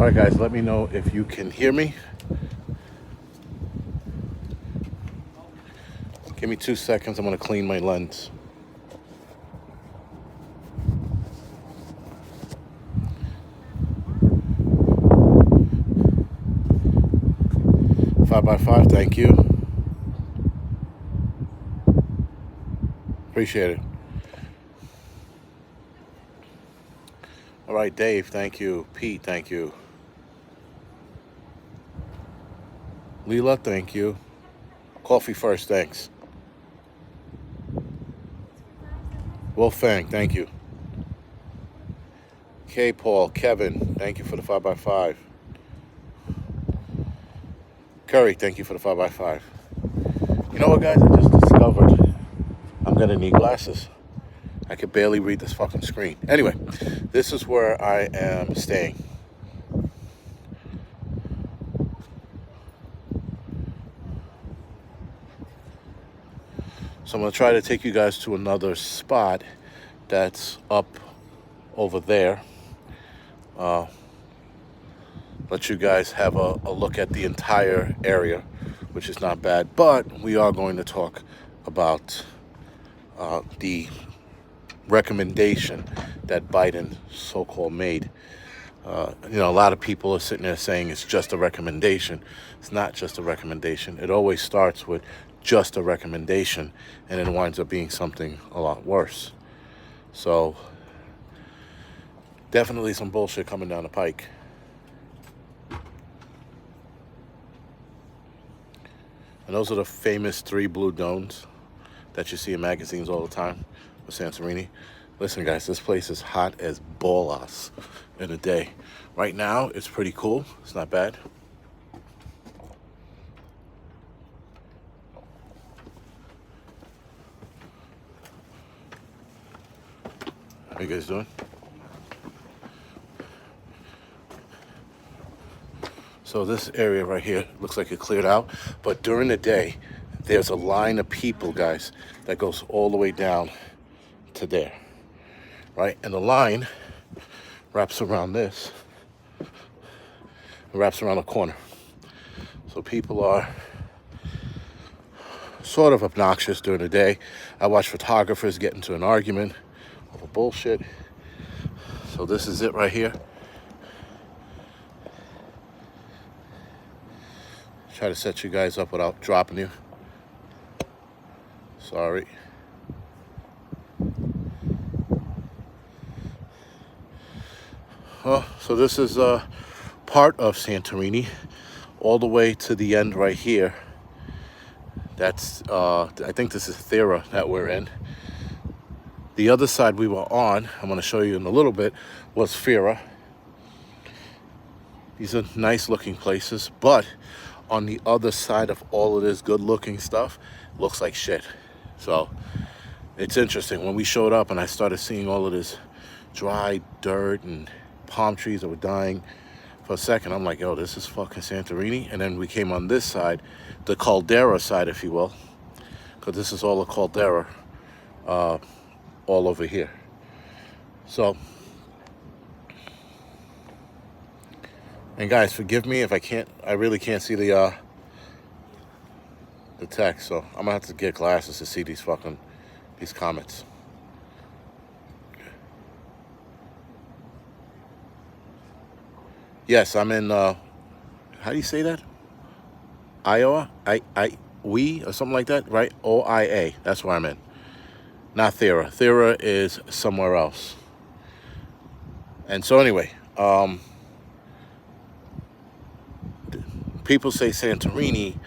All right, guys, let me know if you can hear me. Give me 2 seconds. I'm going to clean my lens. Five by five, thank you. Appreciate it. All right, Dave, thank you. Pete, thank you. Leela, thank you. Coffee first, thanks. Wolfang, thank you. K. Paul, Kevin, thank you for the 5x5. Curry, thank you for the 5x5. You know what, guys? I just discovered I'm going to need glasses. I could barely read this fucking screen. Anyway, this is where I am staying. So I'm going to try to take you guys to another spot that's up over there. Let you guys have a look at the entire area, which is not bad. But we are going to talk about the recommendation that Biden so-called made. A lot of people are sitting there saying it's just a recommendation. It's not just a recommendation. It always starts with just a recommendation and then winds up being something a lot worse. So definitely some bullshit coming down the pike. And those are the famous 3 blue domes that you see in magazines all the time with Santorini. Listen, guys, this place is hot as bolas in a day. Right now, it's pretty cool. It's not bad. How you guys doing? So this area right here looks like it cleared out, but during the day, there's a line of people, guys, that goes all the way down to there, right? And the line wraps around this, wraps around the corner. So people are sort of obnoxious during the day. I watch photographers get into an argument over bullshit. So this is it right here. Try to set you guys up without dropping you. Sorry. So this is part of Santorini, all the way to the end right here. That's, I think this is Thera that we're in. The other side we were on, I'm going to show you in a little bit, was Thera. These are nice looking places, but on the other side of all of this good looking stuff, looks like shit. So it's interesting. When we showed up and I started seeing all of this dry dirt and palm trees that were dying, for a second I'm like, yo, this is fucking Santorini. And then we came on this side, the caldera side, if you will, because this is all a caldera all over here. So, and guys, forgive me if I really can't see the text, so I'm gonna have to get glasses to see these comments. Yes, I'm in, how do you say that? Iowa? We, or something like that, right? OIA, that's where I'm in. Not Thera. Thera is somewhere else. And so anyway, people say Santorini,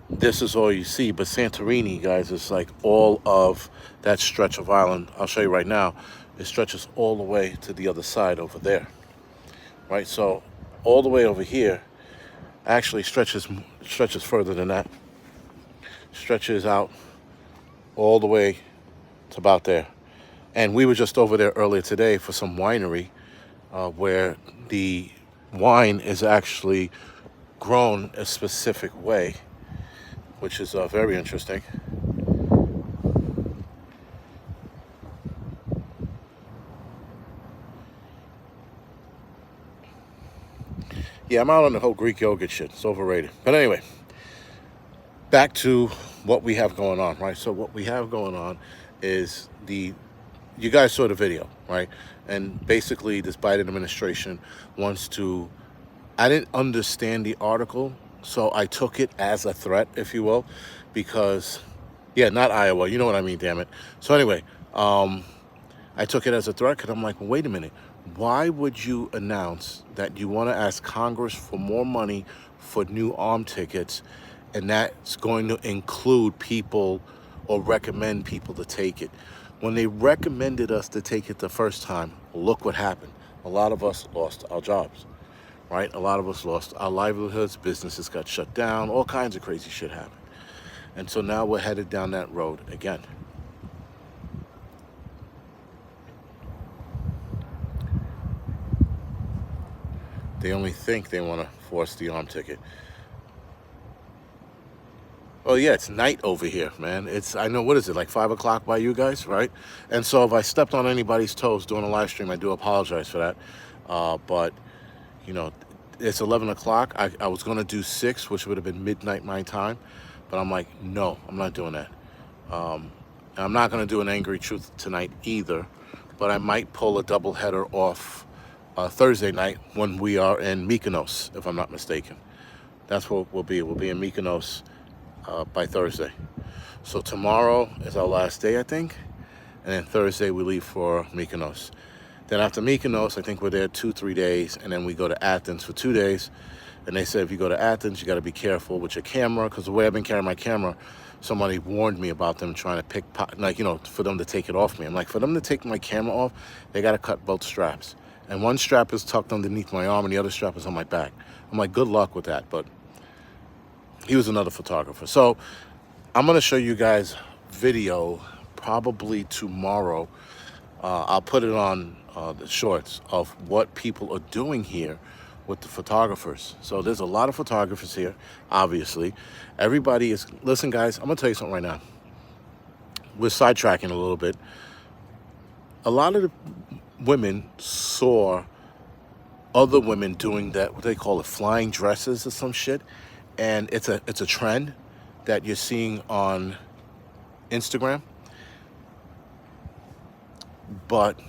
this is all you see, but Santorini, guys, is like all of that stretch of island. I'll show you right now. It stretches all the way to the other side over there, right? So all the way over here actually stretches further than that. Stretches out all the way to about there. And we were just over there earlier today for some winery where the wine is actually grown a specific way, which is very interesting. Yeah, I'm out on the whole Greek yogurt shit. It's overrated. But anyway, back to what we have going on, right? So what we have going on is you guys saw the video, right? And basically this Biden administration wants to, I didn't understand the article, so I took it as a threat, if you will, because, yeah, not Iowa, you know what I mean, damn it. So anyway, I took it as a threat because I'm like, well, wait a minute. Why would you announce that you want to ask Congress for more money for new arm tickets, and that's going to include people or recommend people to take it? When they recommended us to take it the first time, look what happened. A lot of us lost our jobs, right? A lot of us lost our livelihoods, businesses got shut down, all kinds of crazy shit happened. And so now we're headed down that road again. They only think they want to force the arm ticket. Oh yeah, it's night over here, man. I know, what is it, like 5 o'clock by you guys, right? And so if I stepped on anybody's toes doing a live stream, I do apologize for that. But, you know, it's 11 o'clock. I was going to do 6, which would have been midnight my time. But I'm like, no, I'm not doing that. I'm not going to do an Angry Truth tonight either. But I might pull a double header off Thursday night when we are in Mykonos, if I'm not mistaken. That's what we'll be. We'll be in Mykonos by Thursday. So tomorrow is our last day, I think. And then Thursday we leave for Mykonos. Then after Mykonos, I think we're there 2-3 days. And then we go to Athens for 2 days. And they said if you go to Athens, you got to be careful with your camera. Because the way I've been carrying my camera, somebody warned me about them trying to for them to take it off me. I'm like, for them to take my camera off, they got to cut both straps. And one strap is tucked underneath my arm and the other strap is on my back. I'm like, good luck with that. But he was another photographer. So I'm going to show you guys video probably tomorrow. I'll put it on the shorts of what people are doing here with the photographers. So there's a lot of photographers here, obviously. Everybody is, listen guys, I'm going to tell you something right now. We're sidetracking a little bit. A lot of the women saw other women doing that, what they call it, flying dresses or some shit. And it's a trend that you're seeing on Instagram. But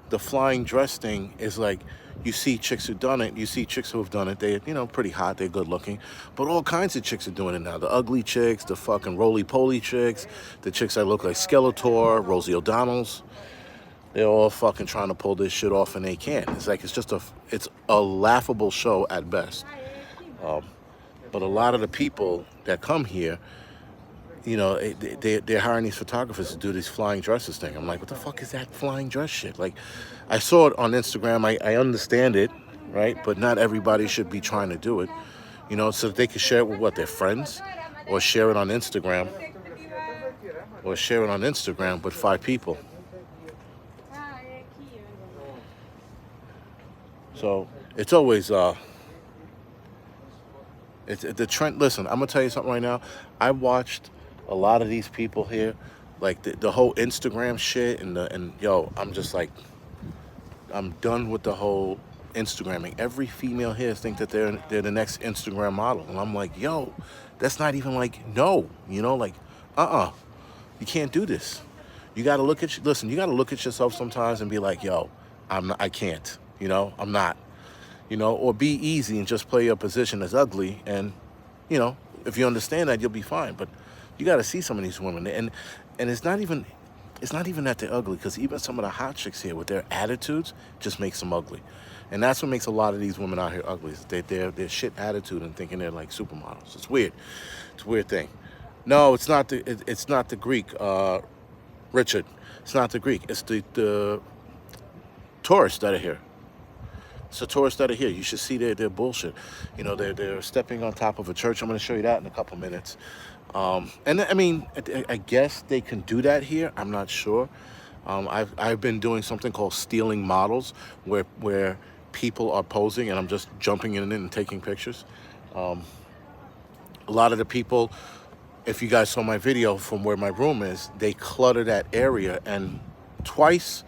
the flying dress thing is like, you see chicks who've done it, you see chicks who have done it, they're, pretty hot, they're good looking. But all kinds of chicks are doing it now. The ugly chicks, the fucking roly-poly chicks, the chicks that look like Skeletor, Rosie O'Donnell's. They're all fucking trying to pull this shit off and they can't. It's like, it's a laughable show at best. But a lot of the people that come here, they're hiring these photographers to do these flying dresses thing. I'm like, what the fuck is that flying dress shit? Like, I saw it on Instagram. I understand it, right? But not everybody should be trying to do it, so that they can share it with their friends, or share it on Instagram, with 5 people. So it's always it's the trend. Listen, I'm gonna tell you something right now. I watched a lot of these people here, like the whole Instagram shit, and yo, I'm just like, I'm done with the whole Instagramming. Every female here think that they're the next Instagram model, and I'm like, yo, that's not even like, no, you can't do this. You got to look at you got to look at yourself sometimes and be like, yo, I can't, I'm not, or be easy and just play your position as ugly, and if you understand that, you'll be fine. But you got to see some of these women, and it's not even that they're ugly, because even some of the hot chicks here with their attitudes just makes them ugly. And that's what makes a lot of these women out here ugly, is their shit attitude and thinking they're like supermodels. It's weird. It's a weird thing. No, it's not the Greek, Richard. It's not the Greek. It's the tourists that are here. It's the tourists that are here. You should see their bullshit. They're stepping on top of a church. I'm going to show you that in a couple minutes. And I mean, I guess they can do that here. I'm not sure. I've been doing something called stealing models, where people are posing and I'm just jumping in and taking pictures. A lot of the people, if you guys saw my video from where my room is, they clutter that area. And twice,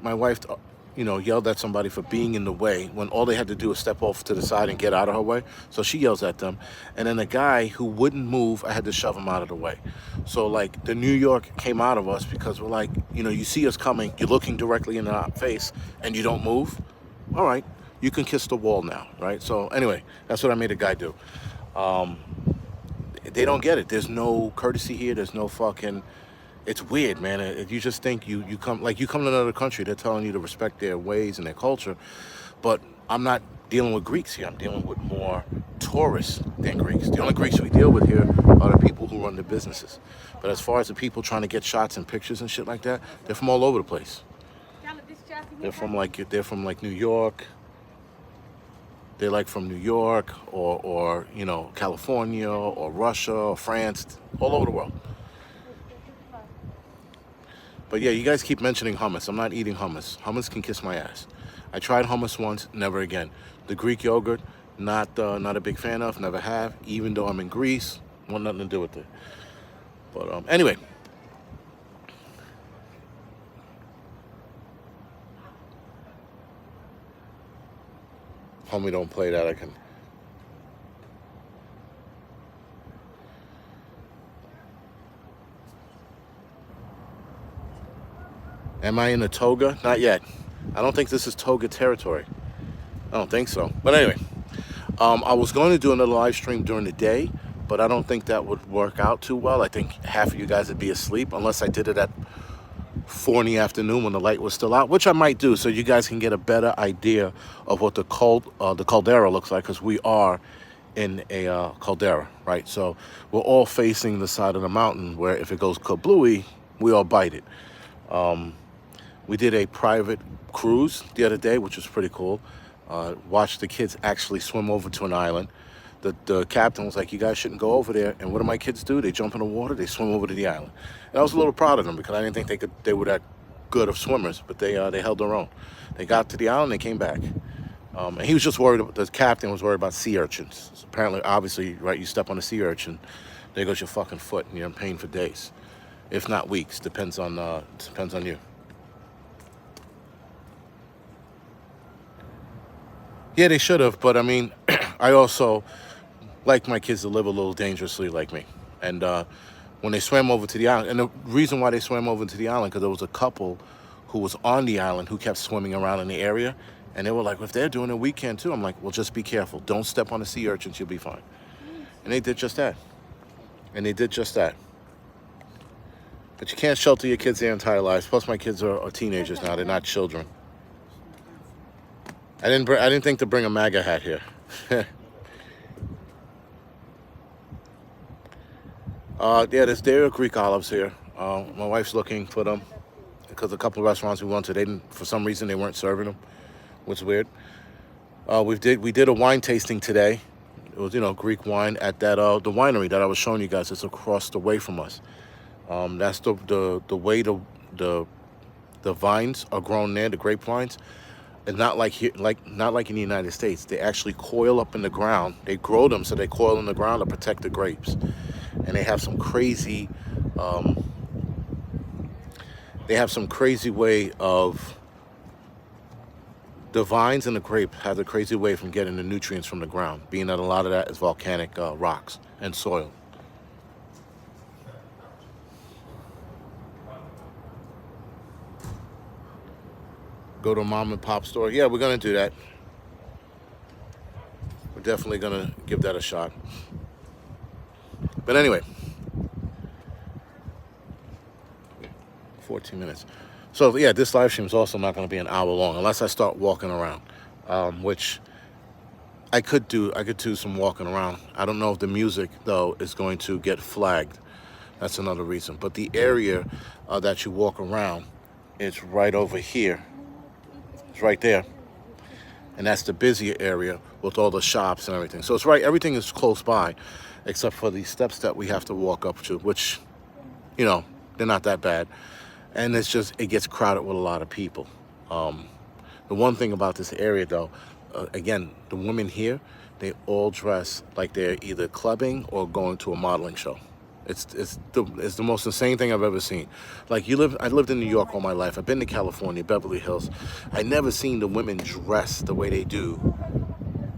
my wife yelled at somebody for being in the way when all they had to do was step off to the side and get out of her way. So she yells at them. And then the guy who wouldn't move, I had to shove him out of the way. So, like, the New York came out of us because we're like, you see us coming, you're looking directly in our face, and you don't move. All right, you can kiss the wall now, right? So, anyway, that's what I made the guy do. They don't get it. There's no courtesy here. There's no fucking. It's weird, man. You just think you come to another country. They're telling you to respect their ways and their culture, but I'm not dealing with Greeks here. I'm dealing with more tourists than Greeks. The only Greeks we deal with here are the people who run the businesses. But as far as the people trying to get shots and pictures and shit like that, they're from all over the place. They're from New York. They're like from New York or California or Russia or France, all over the world. But yeah, you guys keep mentioning hummus. I'm not eating hummus. Hummus can kiss my ass. I tried hummus once, never again. The Greek yogurt, not a big fan of, never have. Even though I'm in Greece, want nothing to do with it. But anyway. Homie, don't play that. I can. Am I in a toga? Not yet. I don't think this is toga territory. I don't think so. But anyway, I was going to do another live stream during the day, but I don't think that would work out too well. I think half of you guys would be asleep unless I did it at 4 in the afternoon when the light was still out, which I might do so you guys can get a better idea of what the caldera looks like, because we are in a caldera, right? So we're all facing the side of the mountain where if it goes kablooey, we all bite it. We did a private cruise the other day, which was pretty cool. Watched the kids actually swim over to an island. The captain was like, you guys shouldn't go over there. And what do my kids do? They jump in the water, they swim over to the island. And I was a little proud of them because I didn't think they were that good of swimmers, but they held their own. They got to the island, they came back. And he was just worried, the captain was worried about sea urchins. So apparently, obviously, right, you step on a sea urchin, there goes your fucking foot, and you're in pain for days. If not weeks, depends on you. Yeah, they should have, but I mean, I also like my kids to live a little dangerously like me. And when they swam over to the island, and the reason why they swam over to the island, because there was a couple who was on the island who kept swimming around in the area, and they were like, if they're doing it, we can too. I'm like, well, just be careful. Don't step on the sea urchins, you'll be fine. And they did just that. But you can't shelter your kids their entire lives. Plus, my kids are teenagers now. They're not children. I didn't think to bring a MAGA hat here. Yeah, there are Greek olives here. My wife's looking for them because a couple of restaurants we went to, for some reason they weren't serving them, which is weird. We did a wine tasting today. It was Greek wine at that the winery that I was showing you guys. It's across the way from us. That's the way the vines are grown there, the grape vines. It's not like here, not like in the United States. They actually coil up in the ground. They grow them so they coil in the ground to protect the grapes. And they have some crazy way of, the vines and the grape have a crazy way from getting the nutrients from the ground, being that a lot of that is volcanic rocks and soil. Go to a mom and pop store. Yeah, we're gonna do that. We're definitely gonna give that a shot. But anyway, 14 minutes. So yeah, this live stream is also not going to be an hour long unless I start walking around, which I could do. I could do some walking around. I don't know if the music though is going to get flagged. That's another reason. But the area that you walk around is right over here. It's right there. And that's the busier area with all the shops and everything. So it's right, everything is close by, except for the steps that we have to walk up to, which, they're not that bad. And it gets crowded with a lot of people. The one thing about this area, though, again, the women here, they all dress like they're either clubbing or going to a modeling show. It's the most insane thing I've ever seen. Like I lived in New York all my life. I've been to California, Beverly Hills. I never seen the women dress the way they do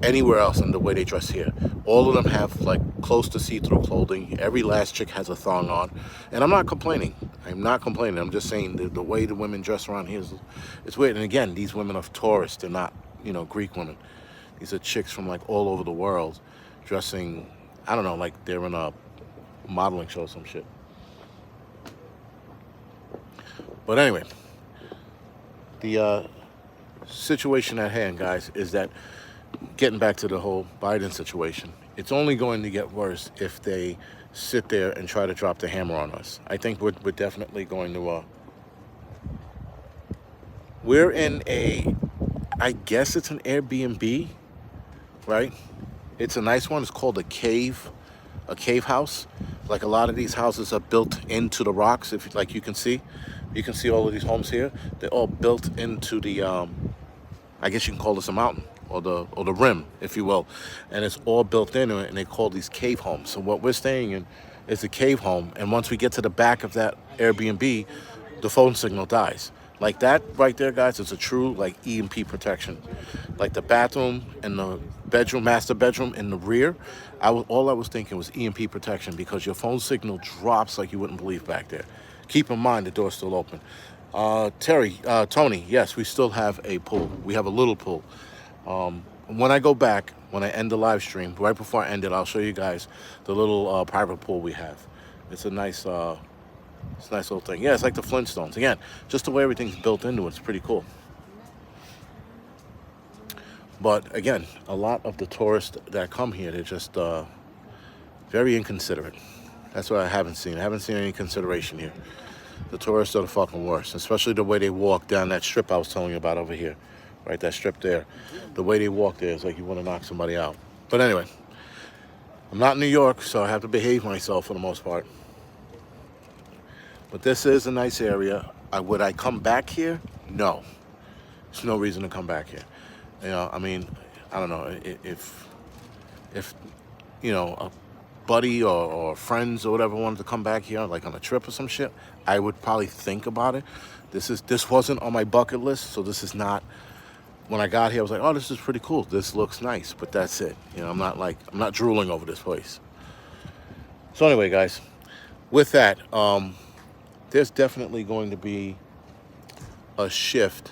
anywhere else than the way they dress here. All of them have like close to see-through clothing. Every last chick has a thong on, and I'm not complaining. I'm not complaining. I'm just saying the way the women dress around here is it's weird. And again, these women are tourists. They're not, Greek women. These are chicks from like all over the world, dressing. I don't know, like they're in a modeling show or some shit. But anyway, the situation at hand, guys, is that getting back to the whole Biden situation, it's only going to get worse if they sit there and try to drop the hammer on us. I think we're definitely going to. We're in I guess it's an Airbnb, right? It's a nice one. It's called a cave house. Like a lot of these houses are built into the rocks. If like you can see all of these homes here. They're all built into the I guess you can call this a mountain or the rim, if you will, and it's all built into it. And they call these cave homes. So what we're staying in is a cave home. And once we get to the back of that Airbnb, the phone signal dies. Like that right there, guys, is a true like EMP protection. Like the bathroom and the bedroom, master bedroom in the rear, all I was thinking was EMP protection because your phone signal drops like you wouldn't believe back there. Keep in mind the door's still open. Tony, yes, we still have a pool. We have a little pool. When I go back, when I end the live stream, right before I end it, I'll show you guys the little private pool we have. It's a nice little thing. Yeah, it's like the Flintstones. Again, just the way everything's built into it, it's pretty cool. But again, a lot of the tourists that come here, they're just very inconsiderate. That's what I haven't seen. I haven't seen any consideration here. The tourists are the fucking worst, especially the way they walk down that strip I was telling you about over here. Right, that strip there. The way they walk there is like you want to knock somebody out. But anyway, I'm not in New York, so I have to behave myself for the most part. But this is a nice area. Would I come back here? No. There's no reason to come back here. I mean, I don't know. If a buddy or friends or whatever wanted to come back here, like on a trip or some shit, I would probably think about it. This wasn't on my bucket list, so this is not. When I got here, I was like, oh, this is pretty cool. This looks nice, but that's it. I'm not drooling over this place. So anyway, guys, with that, there's definitely going to be a shift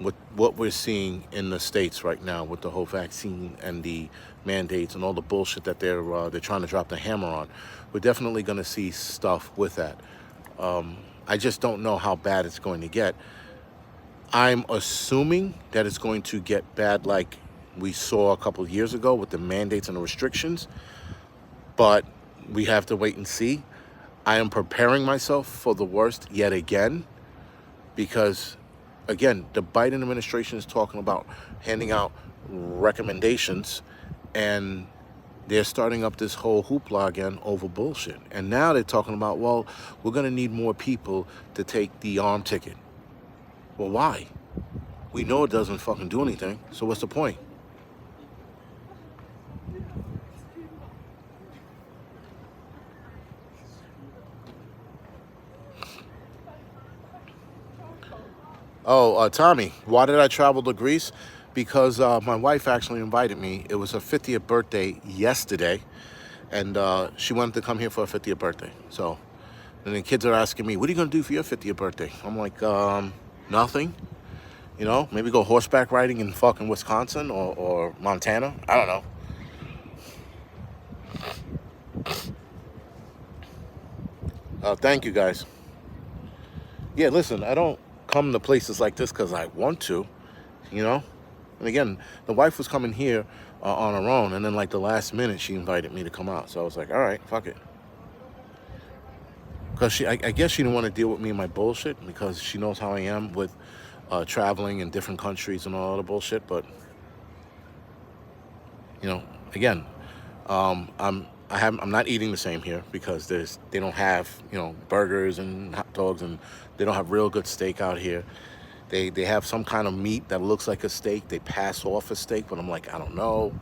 with what we're seeing in the States right now with the whole vaccine and the mandates and all the bullshit that they're trying to drop the hammer on. We're definitely going to see stuff with that. I just don't know how bad it's going to get. I'm assuming that it's going to get bad like we saw a couple of years ago with the mandates and the restrictions, but we have to wait and see. I am preparing myself for the worst yet again because, again, the Biden administration is talking about handing out recommendations, and they're starting up this whole hoopla again over bullshit. And now they're talking about, well, we're going to need more people to take the arm ticket. Well, why? We know it doesn't fucking do anything, so what's the point? Oh, Tommy, why did I travel to Greece? Because my wife actually invited me. It was her 50th birthday yesterday, and she wanted to come here for her 50th birthday. So, and the kids are asking me, what are you going to do for your 50th birthday? I'm like, nothing. Maybe go horseback riding in fucking Wisconsin or Montana. I don't know. Thank you, guys. Yeah, listen, I don't come to places like this because I want to, And again, the wife was coming here on her own, and then like the last minute, she invited me to come out. So I was like, all right, fuck it. Because I guess she didn't want to deal with me and my bullshit because she knows how I am with traveling in different countries and all the bullshit. But again, I'm not eating the same here because they don't have burgers and hot dogs, and they don't have real good steak out here. They have some kind of meat that looks like a steak. They pass off a steak, but I'm like, I don't know.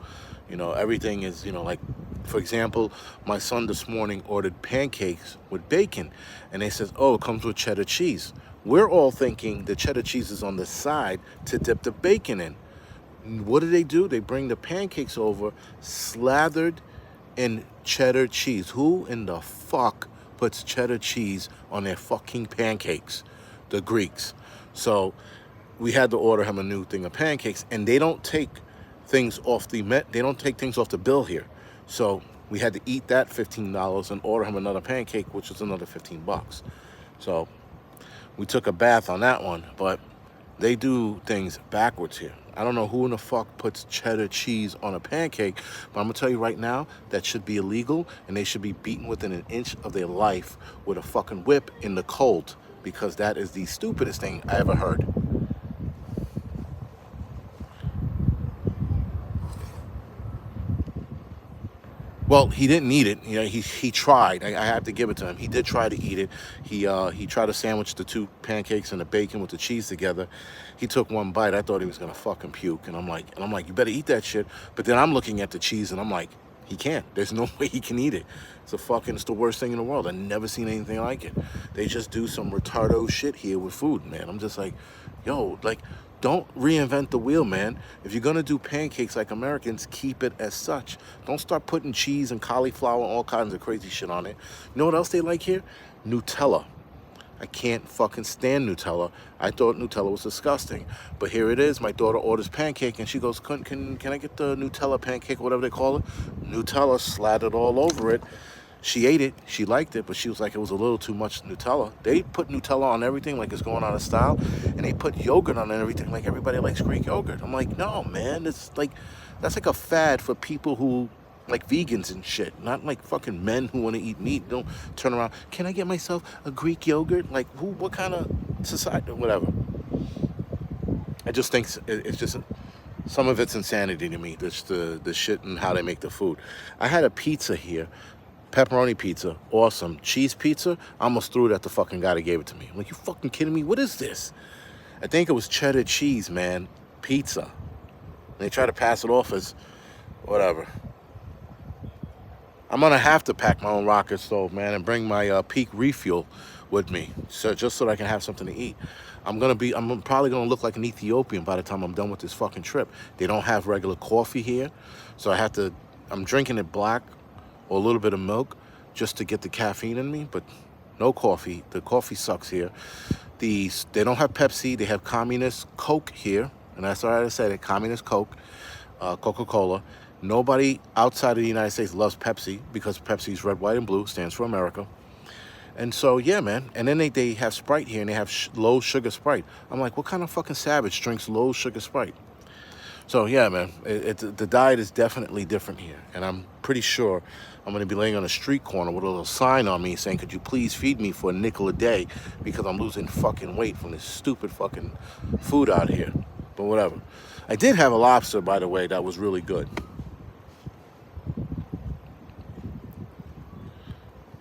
You know, everything is, you know, like, for example, my son this morning ordered pancakes with bacon, and they says, oh, it comes with cheddar cheese. We're all thinking the cheddar cheese is on the side to dip the bacon in. What do? They bring the pancakes over slathered in cheddar cheese. Who in the fuck puts cheddar cheese on their fucking pancakes? The Greeks. So we had to order him a new thing of pancakes, and they don't take things off the bill here. So we had to eat that $15 and order him another pancake, which was another 15 bucks. So we took a bath on that one, but they do things backwards here. I don't know who in the fuck puts cheddar cheese on a pancake, but I'm gonna tell you right now, that should be illegal, and they should be beaten within an inch of their life with a fucking whip in the cold, because that is the stupidest thing I ever heard. Well, he didn't eat it. You know, he tried. I have to give it to him. He did try to eat it. He tried to sandwich the two pancakes and the bacon with the cheese together. He took one bite. I thought he was gonna fucking puke. And I'm like, you better eat that shit. But then I'm looking at the cheese and I'm like, he can't. There's no way he can eat it. It's the worst thing in the world. I've never seen anything like it. They just do some retardo shit here with food, man. I'm just like, yo, like, don't reinvent the wheel, man. If you're gonna do pancakes like Americans, keep it as such. Don't start putting cheese and cauliflower and all kinds of crazy shit on it. You know what else they like here? Nutella. I can't fucking stand Nutella. I thought Nutella was disgusting. But here it is. My daughter orders pancake and she goes, can I get the Nutella pancake, whatever they call it? Nutella slathered all over it. She ate it. She liked it, but she was like, it was a little too much Nutella. They put Nutella on everything like it's going out of style, and they put yogurt on everything like everybody likes Greek yogurt. I'm like, no, man. That's like a fad for people who like vegans and shit, not like fucking men who want to eat meat. Don't turn around. Can I get myself a Greek yogurt? Like, who? What kind of society? Whatever. I just think it's just some of it's insanity to me. The shit and how they make the food. I had a pizza here. Pepperoni pizza, awesome. Cheese pizza, I almost threw it at the fucking guy that gave it to me. I'm like, you fucking kidding me? What is this? I think it was cheddar cheese, man. Pizza. They try to pass it off as whatever. I'm gonna have to pack my own rocket stove, man, and bring my Peak refuel with me, so just so that I can have something to eat. I'm probably gonna look like an Ethiopian by the time I'm done with this fucking trip. They don't have regular coffee here, so I'm drinking it black or a little bit of milk just to get the caffeine in me, but no coffee. The coffee sucks here. They don't have Pepsi. They have communist Coke here, and that's all right to say it. Communist Coke, Coca-Cola. Nobody outside of the United States loves Pepsi because Pepsi's red, white, and blue, stands for America. And so, yeah, man. And then they have Sprite here, and they have low sugar Sprite. I'm like, what kind of fucking savage drinks low sugar Sprite? So, yeah, man, the diet is definitely different here. And I'm pretty sure I'm going to be laying on a street corner with a little sign on me saying, could you please feed me for a nickel a day because I'm losing fucking weight from this stupid fucking food out here. But whatever. I did have a lobster, by the way, that was really good.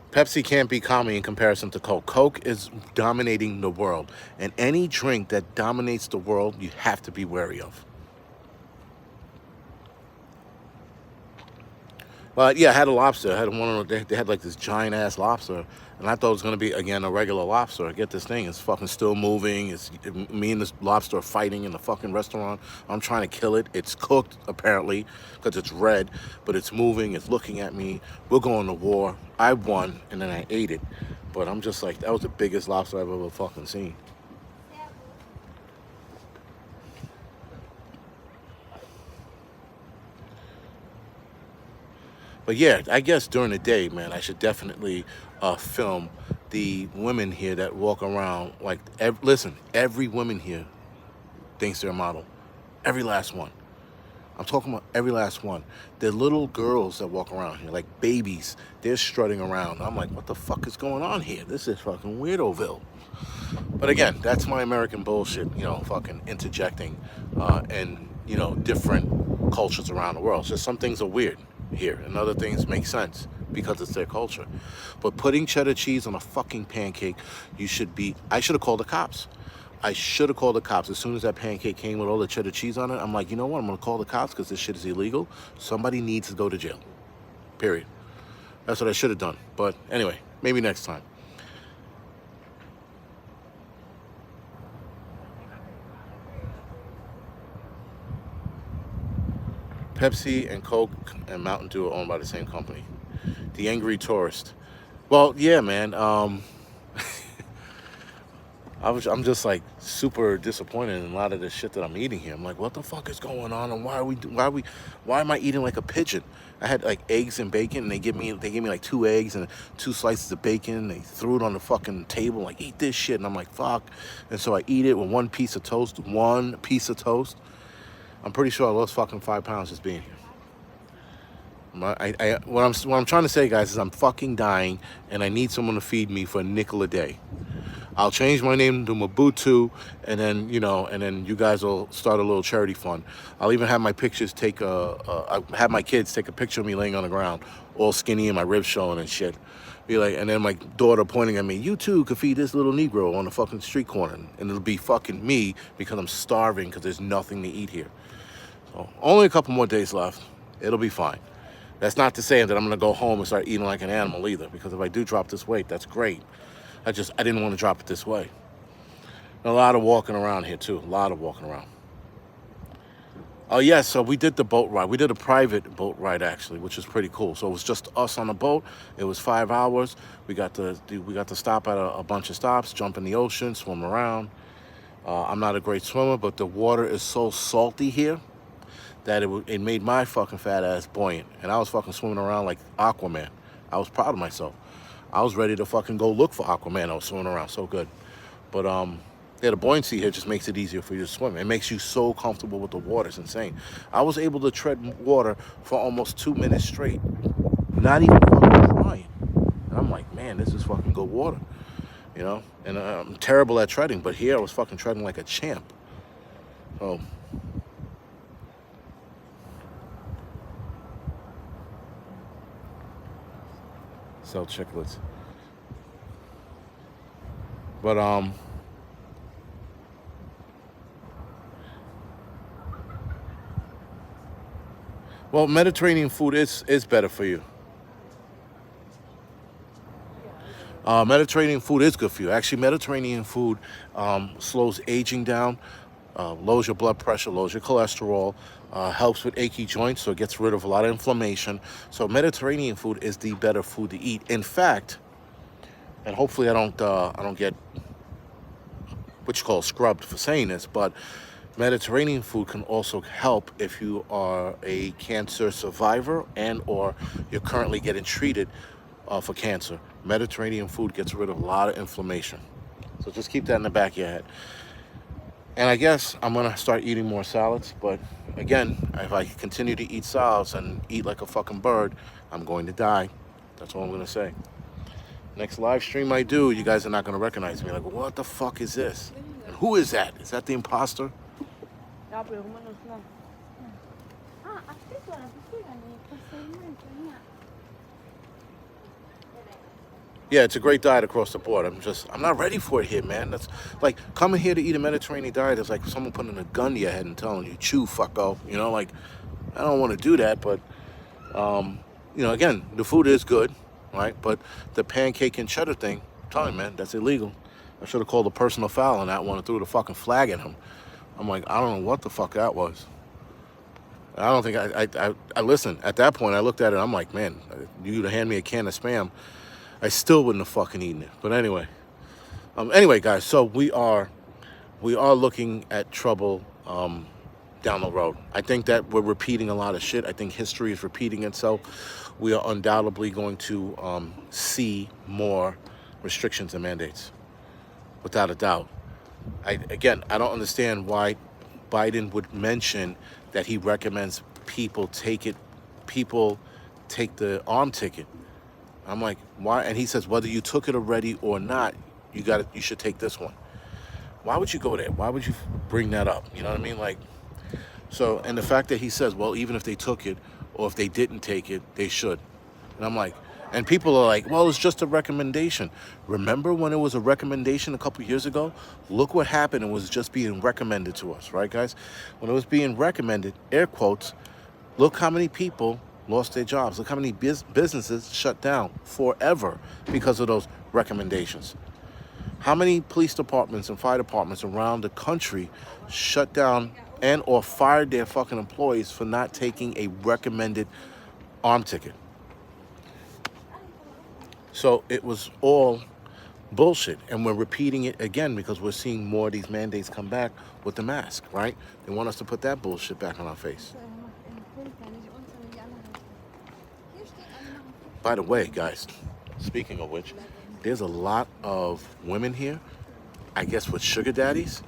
Pepsi can't be common in comparison to Coke. Coke is dominating the world. And any drink that dominates the world, you have to be wary of. But yeah, I had a lobster. I had they had like this giant ass lobster, and I thought it was gonna be again a regular lobster. I get this thing, it's fucking still moving. Me and this lobster are fighting in the fucking restaurant. I'm trying to kill it. It's cooked apparently because it's red, but it's moving. It's looking at me. We're going to war. I won, and then I ate it. But I'm just like, that was the biggest lobster I've ever fucking seen. But yeah, I guess during the day, man, I should definitely film the women here that walk around. Like, listen, every woman here thinks they're a model. Every last one. I'm talking about every last one. They're little girls that walk around here, like babies. They're strutting around. I'm like, what the fuck is going on here? This is fucking Weirdoville. But again, that's my American bullshit, fucking interjecting and, different cultures around the world. So some things are weird here and other things make sense because it's their culture. But putting cheddar cheese on a fucking pancake, I should have called the cops. I should have called the cops. As soon as that pancake came with all the cheddar cheese on it, I'm like, you know what? I'm going to call the cops because this shit is illegal. Somebody needs to go to jail. Period. That's what I should have done. But anyway, maybe next time. Pepsi and Coke and Mountain Dew are owned by the same company. The Angry Tourist. Well, yeah, man. I'm just like super disappointed in a lot of the shit that I'm eating here. I'm like, what the fuck is going on? And why am I eating like a pigeon? I had like eggs and bacon, and they gave me like 2 eggs and 2 slices of bacon. They threw it on the fucking table, like, eat this shit, and I'm like, fuck. And so I eat it with one piece of toast. One piece of toast. I'm pretty sure I lost fucking 5 pounds just being here. What I'm trying to say, guys, is I'm fucking dying, and I need someone to feed me for a nickel a day. I'll change my name to Mobutu, and then, and then you guys will start a little charity fund. I'll even have my pictures I have my kids take a picture of me laying on the ground, all skinny and my ribs showing and shit. Be like, and then my daughter pointing at me, you too could feed this little Negro on the fucking street corner, and it'll be fucking me because I'm starving because there's nothing to eat here. So only a couple more days left. It'll be fine. That's not to say that I'm gonna go home and start eating like an animal either, because if I do drop this weight, that's great. I didn't want to drop it this way. And a lot of walking around here too. A lot of walking around. Oh yes, so we did the boat ride. We did a private boat ride actually, which was pretty cool. So it was just us on the boat. It was 5 hours. We got to stop at a bunch of stops, jump in the ocean, swim around. I'm not a great swimmer, but the water is so salty here that it made my fucking fat ass buoyant. And I was fucking swimming around like Aquaman. I was proud of myself. I was ready to fucking go look for Aquaman. I was swimming around so good. But yeah, the buoyancy here just makes it easier for you to swim. It makes you so comfortable with the water. It's insane. I was able to tread water for almost 2 minutes straight. Not even fucking trying. And I'm like, man, this is fucking good water. And I'm terrible at treading, but here I was fucking treading like a champ. Oh. Sell chiclets. But well, Mediterranean food is better for you. Mediterranean food is good for you. Actually, Mediterranean food slows aging down, lowers your blood pressure, lowers your cholesterol, helps with achy joints, so it gets rid of a lot of inflammation. So Mediterranean food is the better food to eat. In fact, and hopefully I don't get what you call scrubbed for saying this, but Mediterranean food can also help if you are a cancer survivor and or you're currently getting treated for cancer. Mediterranean food gets rid of a lot of inflammation. So just keep that in the back of your head. And I guess I'm going to start eating more salads. But again, if I continue to eat salads and eat like a fucking bird, I'm going to die. That's all I'm going to say. Next live stream I do, you guys are not going to recognize me. Like, what the fuck is this? And who is that? Is that the imposter? Yeah, it's a great diet across the board. I'm not ready for it here, man. That's like coming here to eat a Mediterranean diet is like someone putting a gun to your head and telling you, chew, fucko. Like, I don't want to do that, but, again, the food is good, right? But the pancake and cheddar thing, I'm telling you, man, that's illegal. I should have called a personal foul on that one and threw the fucking flag at him. I'm like, I don't know what the fuck that was. I don't think I listen, at that point, I looked at it, I'm like, man, you to hand me a can of Spam, I still wouldn't have fucking eaten it. But anyway, guys, so we are looking at trouble down the road. I think that we're repeating a lot of shit. I think history is repeating itself. We are undoubtedly going to see more restrictions and mandates, without a doubt. I don't understand why Biden would mention that he recommends people take the arm ticket. I'm like, why? And he says, whether you took it already or not, you should take this one. Why would you go there? Why would you bring that up? You know what I mean? Like, so, and the fact that he says, well, even if they took it or if they didn't take it, they should. And I'm like, And people are like, well, it's just a recommendation. Remember when it was a recommendation a couple years ago? Look what happened. It was just being recommended to us, right, guys? When it was being recommended, air quotes, look how many people lost their jobs. Look how many businesses shut down forever because of those recommendations. How many police departments and fire departments around the country shut down and or fired their fucking employees for not taking a recommended arm ticket? So it was all bullshit. And we're repeating it again because we're seeing more of these mandates come back with the mask, right? They want us to put that bullshit back on our face. By the way, guys, speaking of which, there's a lot of women here, I guess, with sugar daddies.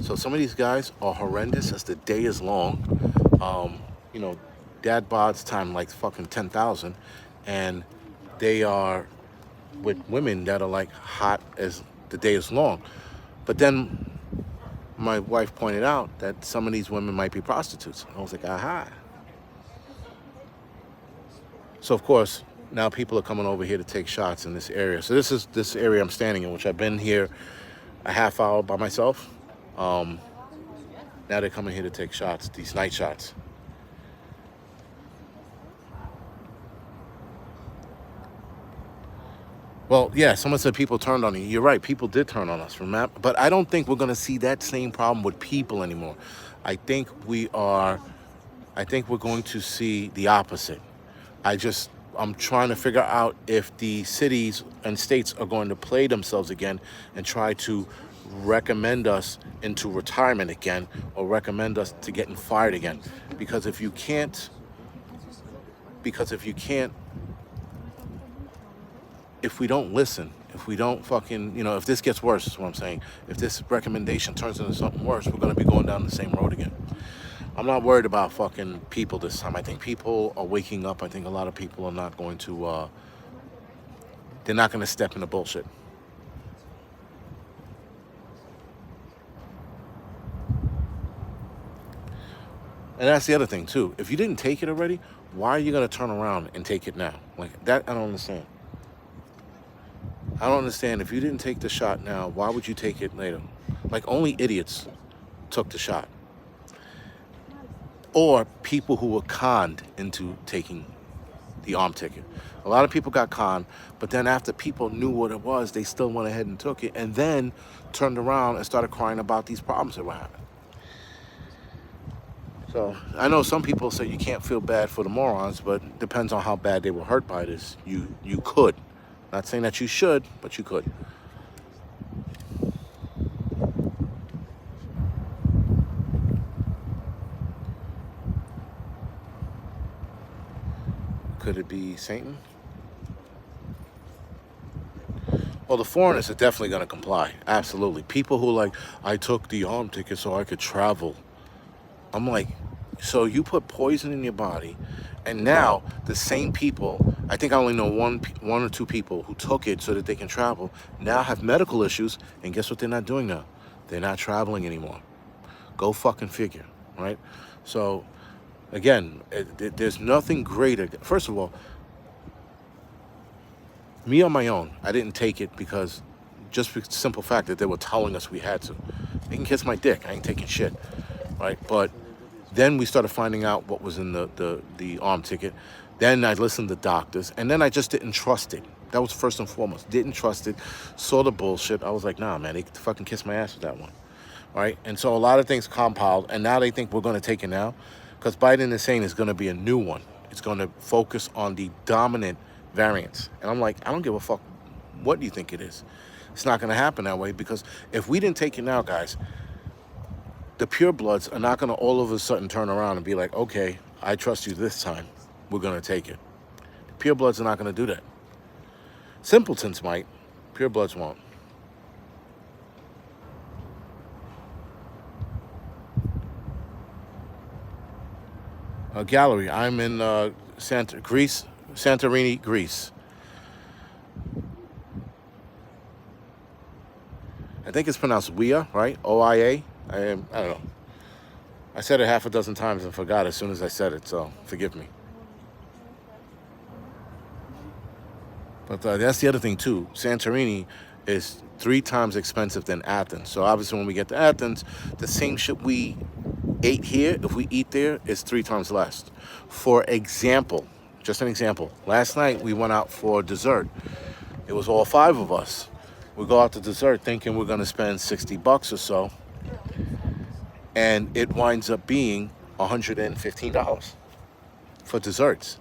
So some of these guys are horrendous as the day is long. You know, dad bods time like fucking 10,000, and they are with women that are like hot as the day is long. But then my wife pointed out that some of these women might be prostitutes. I was like, aha. So of course, now people are coming over here to take shots in this area. So this is this area I'm standing in, which I've been here a half hour by myself. Now they're coming here to take shots, these night shots. Well, yeah, someone said people turned on you. You're right, people did turn on us, remember? But I don't think we're going to see that same problem with people anymore. I think we're going to see the opposite. I'm trying to figure out if the cities and states are going to play themselves again and try to recommend us into retirement again or recommend us to getting fired again. Because if you can't, if we don't listen, if we don't fucking, if this gets worse, is what I'm saying. If this recommendation turns into something worse, we're going to be going down the same road again. I'm not worried about fucking people this time. I think people are waking up. I think a lot of people are not going to, they're not going to step into bullshit. And that's the other thing, too. If you didn't take it already, why are you going to turn around and take it now? Like, that, I don't understand. I don't understand. If you didn't take the shot now, why would you take it later? Like, only idiots took the shot. Or people who were conned into taking the arm ticket. A lot of people got conned, but then after people knew what it was, they still went ahead and took it and then turned around and started crying about these problems that were happening. So I know some people say you can't feel bad for the morons, but it depends on how bad they were hurt by this. You could. Not saying that you should, but you could. Could it be Satan? Well, the foreigners are definitely going to comply. Absolutely. People who are like, I took the arm ticket so I could travel. I'm like, so you put poison in your body, and now the same people, I think I only know one or two people who took it so that they can travel, now have medical issues, and guess what they're not doing now? They're not traveling anymore. Go fucking figure, right? So, again, there's nothing greater. First of all, me on my own, I didn't take it because just for the simple fact that they were telling us we had to. They can kiss my dick. I ain't taking shit, right? But then we started finding out what was in the arm ticket. Then I listened to doctors, and then I just didn't trust it. That was first and foremost. Didn't trust it. Saw the bullshit. I was like, nah, man, they could fucking kiss my ass with that one, right? And so a lot of things compiled, and now they think we're going to take it now because Biden is saying it's going to be a new one. It's going to focus on the dominant variants. And I'm like, I don't give a fuck what you think it is. It's not going to happen that way because if we didn't take it now, guys, the purebloods are not going to all of a sudden turn around and be like, okay, I trust you this time. We're going to take it. The purebloods are not going to do that. Simpletons might. Purebloods won't. Gallery. I'm in Santorini, Greece. I think it's pronounced Oia, right? O-I-A. I don't know. I said it half a dozen times and forgot as soon as I said it, so forgive me. But that's the other thing too. Santorini is 3 times expensive than Athens. So obviously, when we get to Athens, the same shit we ate here, if we eat there, is 3 times less. For example, just an example. Last night we went out for dessert. It was all 5 of us. We go out to dessert thinking we're gonna spend $60 or so, and it winds up being $115 for desserts,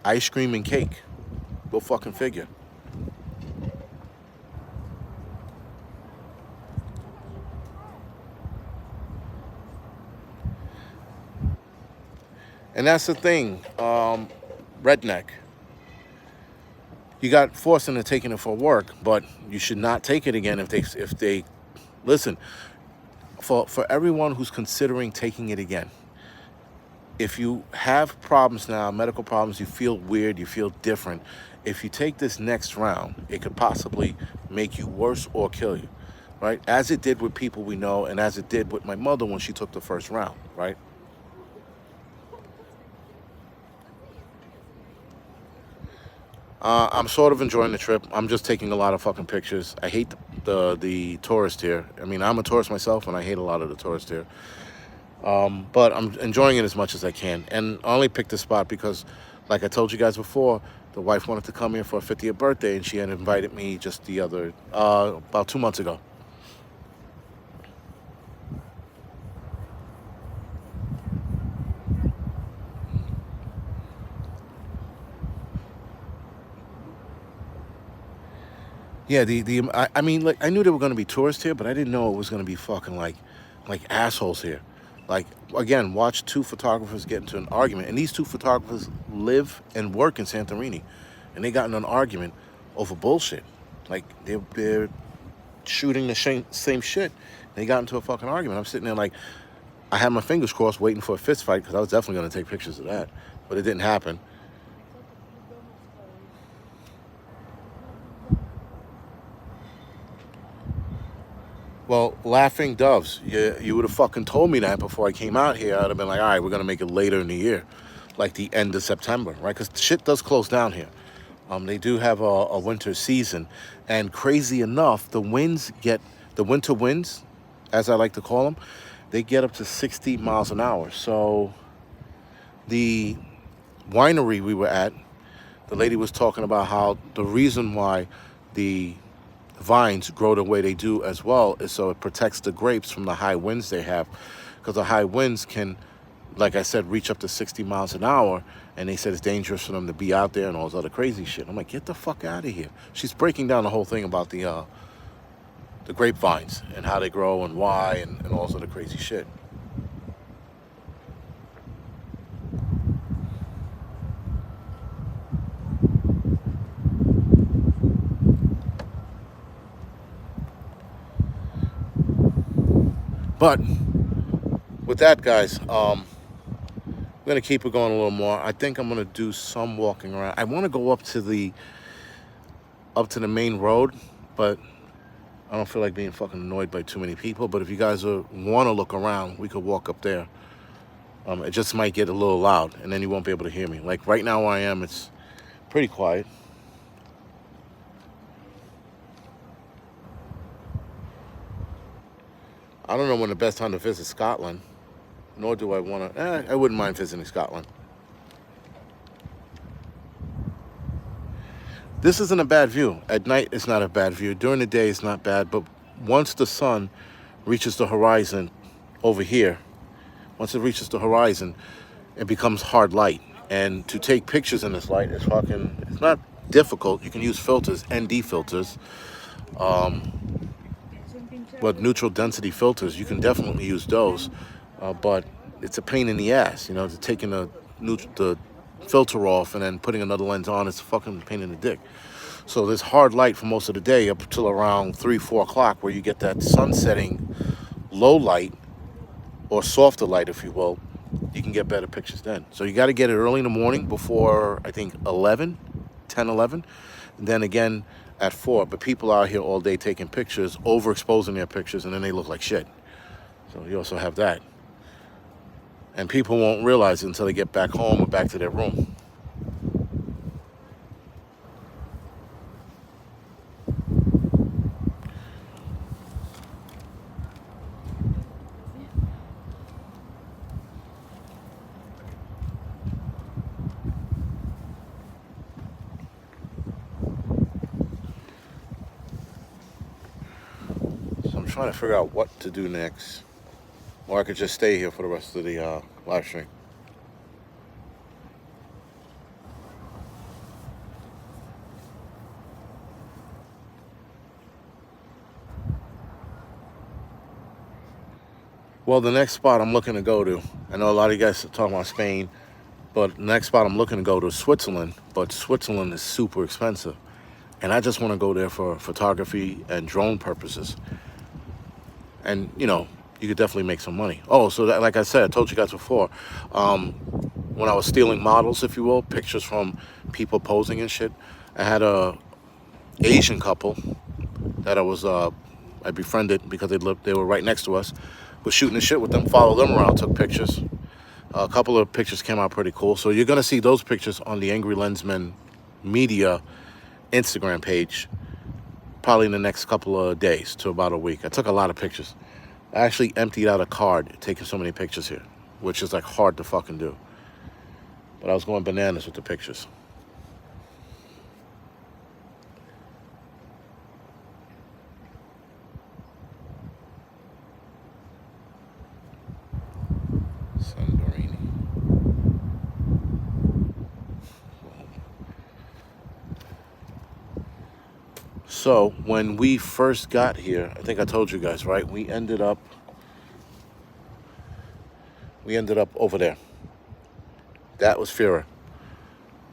ice cream and cake. Go fucking figure. And that's the thing, redneck. You got forced into taking it for work, but you should not take it again if they listen. For everyone who's considering taking it again, if you have problems now, medical problems, you feel weird, you feel different, if you take this next round, it could possibly make you worse or kill you, right? As it did with people we know, and as it did with my mother when she took the first round, right? I'm sort of enjoying the trip. I'm just taking a lot of fucking pictures. I hate the tourist here. I mean, I'm a tourist myself, and I hate a lot of the tourists here. But I'm enjoying it as much as I can. And I only picked this spot because, like I told you guys before, the wife wanted to come here for her 50th birthday, and she had invited me just about 2 months ago. Yeah, I mean, like, I knew there were going to be tourists here, but I didn't know it was going to be fucking like assholes here. Like, again, watch 2 photographers get into an argument, and these 2 photographers live and work in Santorini, and they got in an argument over bullshit. Like, they're shooting the same shit. They got into a fucking argument. I'm sitting there like, I had my fingers crossed waiting for a fist fight because I was definitely going to take pictures of that, but it didn't happen. Well, laughing doves. You would have fucking told me that before I came out here. I'd have been like, all right, we're gonna make it later in the year, like the end of September, right? Because shit does close down here. They do have a winter season, and crazy enough, the winter winds, as I like to call them, they get up to 60 miles an hour. So the winery we were at, the lady was talking about how the reason why the vines grow the way they do as well is so it protects the grapes from the high winds they have, because the high winds can, like I said, reach up to 60 miles an hour, and they said it's dangerous for them to be out there and all this other crazy shit. I'm like, get the fuck out of here. She's breaking down the whole thing about the grapevines and how they grow and why, and all this other crazy shit. But with that, guys, I'm gonna keep it going a little more. I think I'm gonna do some walking around. I want to go up to the main road, but I don't feel like being fucking annoyed by too many people. But if you guys want to look around, we could walk up there. It just might get a little loud, and then you won't be able to hear me. Like right now where I am, it's pretty quiet. I don't know when the best time to visit Scotland, nor do I want to. I wouldn't mind visiting Scotland. This isn't a bad view. At night, it's not a bad view. During the day, it's not bad. But once the sun reaches the horizon over here, once it reaches the horizon, it becomes hard light. And to take pictures in this light is fucking, it's not difficult. You can use filters, ND filters, but neutral density filters, you can definitely use those. But it's a pain in the ass, to taking the filter off and then putting another lens on. It's a fucking pain in the dick. So there's hard light for most of the day up till around 3, 4 o'clock, where you get that sun setting low light, or softer light, if you will. You can get better pictures then. So you got to get it early in the morning before, I think, 11, 10, 11. And then again at 4. But people are out here all day taking pictures, overexposing their pictures, and then they look like shit. So you also have that. And people won't realize it until they get back home or back to their room. I'm trying to figure out what to do next. Or I could just stay here for the rest of the live stream. Well, the next spot I'm looking to go to, I know a lot of you guys are talking about Spain, but the next spot I'm looking to go to is Switzerland, but Switzerland is super expensive. And I just want to go there for photography and drone purposes. And, you know, you could definitely make some money. Oh, so that, like I said, I told you guys before, when I was stealing models, if you will, pictures from people posing and shit, I had a Asian couple that I befriended because they were right next to us. Was shooting the shit with them, followed them around, took pictures. A couple of pictures came out pretty cool. So you're gonna see those pictures on the Angry Lensman Media Instagram page, probably in the next couple of days to about a week. I took a lot of pictures. I actually emptied out a card taking so many pictures here, which is like hard to fucking do. But I was going bananas with the pictures. Santorini. So when we first got here, I think I told you guys, right? We ended up over there. That was Thera.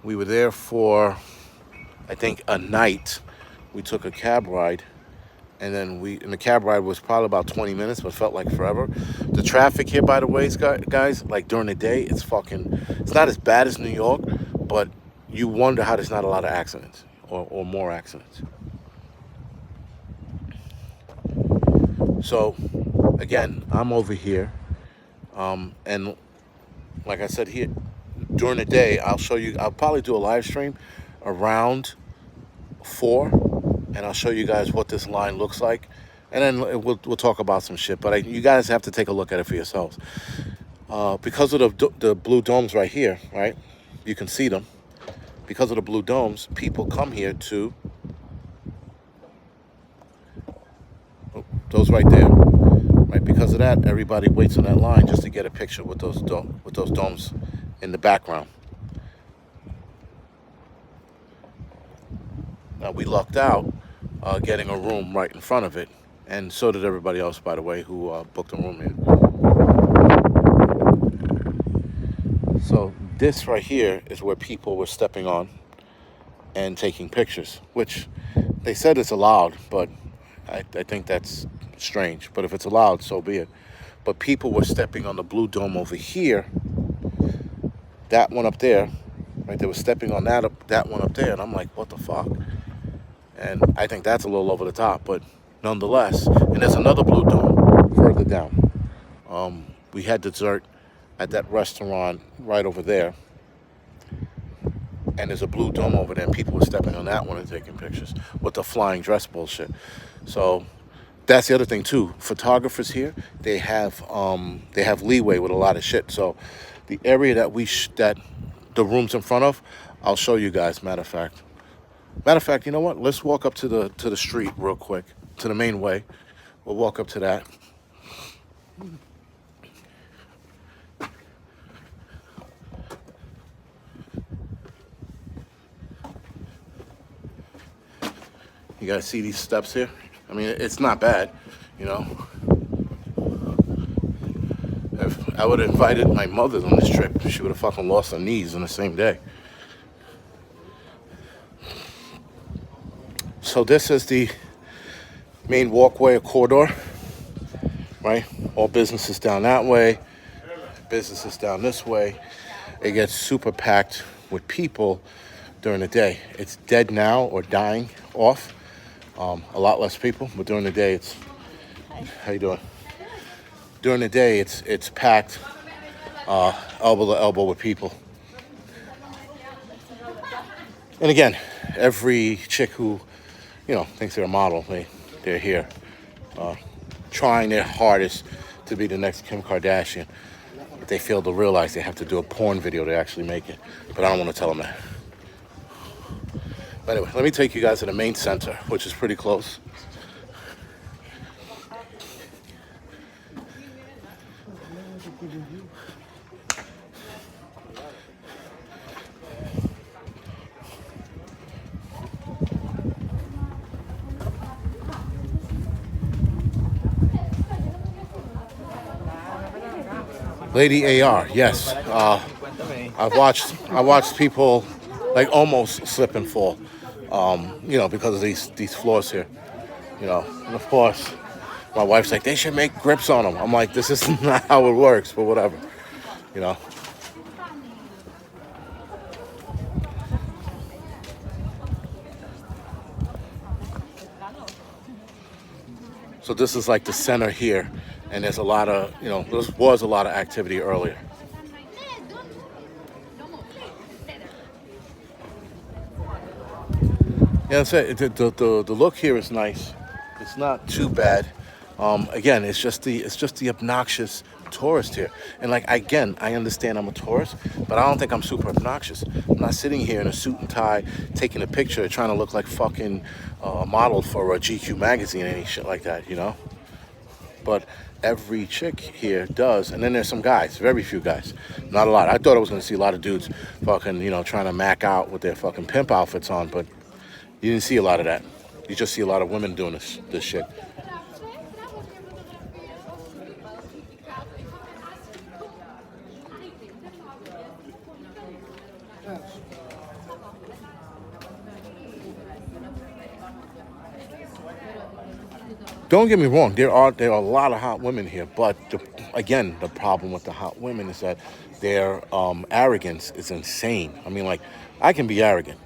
We were there for, I think, a night. We took a cab ride, and then the cab ride was probably about 20 minutes, but felt like forever. The traffic here, by the way, guys, like during the day, it's not as bad as New York, but you wonder how there's not a lot of accidents or more accidents. So, again, I'm over here, and like I said here, during the day, I'll probably do a live stream around 4, and I'll show you guys what this line looks like, and then we'll talk about some shit, but you guys have to take a look at it for yourselves. Because of the blue domes right here, right, you can see them. Because of the blue domes, people come here to, those right there, right? Because of that, everybody waits on that line just to get a picture with those domes in the background. Now, we lucked out getting a room right in front of it, and so did everybody else, by the way, who booked a room here. So this right here is where people were stepping on and taking pictures, which they said it's allowed, but I think that's strange. But if it's allowed, so be it. But people were stepping on the blue dome over here, that one up there, right? They were stepping on that one up there, and I'm like, what the fuck? And I think that's a little over the top, but nonetheless. And there's another blue dome further down. We had dessert at that restaurant right over there, and there's a blue dome over there, and people were stepping on that one and taking pictures with the flying dress bullshit. So that's the other thing too. Photographers here, they have leeway with a lot of shit. So the area that the room's in front of, I'll show you guys. Matter of fact, you know what? Let's walk up to the street real quick, to the main way. We'll walk up to that. You guys see these steps here? I mean, it's not bad, you know. If I would have invited my mother on this trip, she would have fucking lost her knees on the same day. So this is the main walkway or corridor, right? All businesses down that way, businesses down this way. It gets super packed with people during the day. It's dead now or dying off. A lot less people, but during the day it's, how you doing? During the day it's packed, elbow to elbow with people. And again, every chick who, you know, thinks they're a model, they're here, trying their hardest to be the next Kim Kardashian. But they fail to realize they have to do a porn video to actually make it. But I don't want to tell them that. But anyway, let me take you guys to the main center, which is pretty close. Lady AR, yes. I watched people like almost slip and fall, because of these floors here. And of course, my wife's like, they should make grips on them. I'm like, this is not how it works, but whatever, you know. So this is like the center here, and there's a lot of, there was a lot of activity earlier. Yeah, that's it. The look here is nice. It's not too bad. Again, it's just the obnoxious tourist here. And like again, I understand I'm a tourist, but I don't think I'm super obnoxious. I'm not sitting here in a suit and tie taking a picture, trying to look like fucking a model for a GQ magazine and any shit like that. But every chick here does, and then there's some guys, very few guys, not a lot. I thought I was gonna see a lot of dudes fucking, trying to mac out with their fucking pimp outfits on, but you didn't see a lot of that. You just see a lot of women doing this shit. Don't get me wrong. There are a lot of hot women here, but again, the problem with the hot women is that their arrogance is insane. I mean, like, I can be arrogant,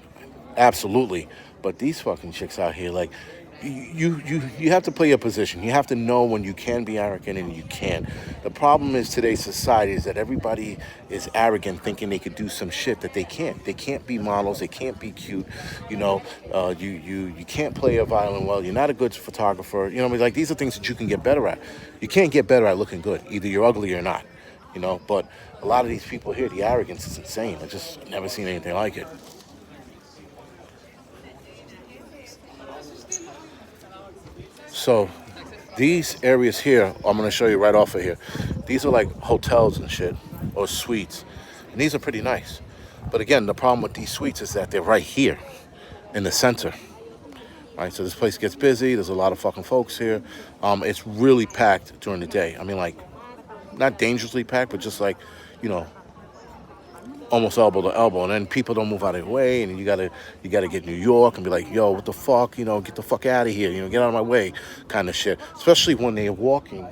absolutely, but these fucking chicks out here, like, you have to play your position. You have to know when you can be arrogant and you can't. The problem is today's society is that everybody is arrogant, thinking they could do some shit that they can't. They can't be models. They can't be cute. You can't play a violin well. You're not a good photographer. Like these are things that you can get better at. You can't get better at looking good. Either you're ugly or not. But a lot of these people here, the arrogance is insane. I just never seen anything like it. So these areas here, I'm going to show you right off of here. These are like hotels and shit, or suites. And these are pretty nice. But again, the problem with these suites is that they're right here in the center. Right, so this place gets busy. There's a lot of fucking folks here. It's really packed during the day. I mean, like, not dangerously packed, but just like, you know, almost elbow to elbow, and then people don't move out of the way, and you gotta get New York and be like, yo, what the fuck, get the fuck out of here, get out of my way, kind of shit. Especially when they're walking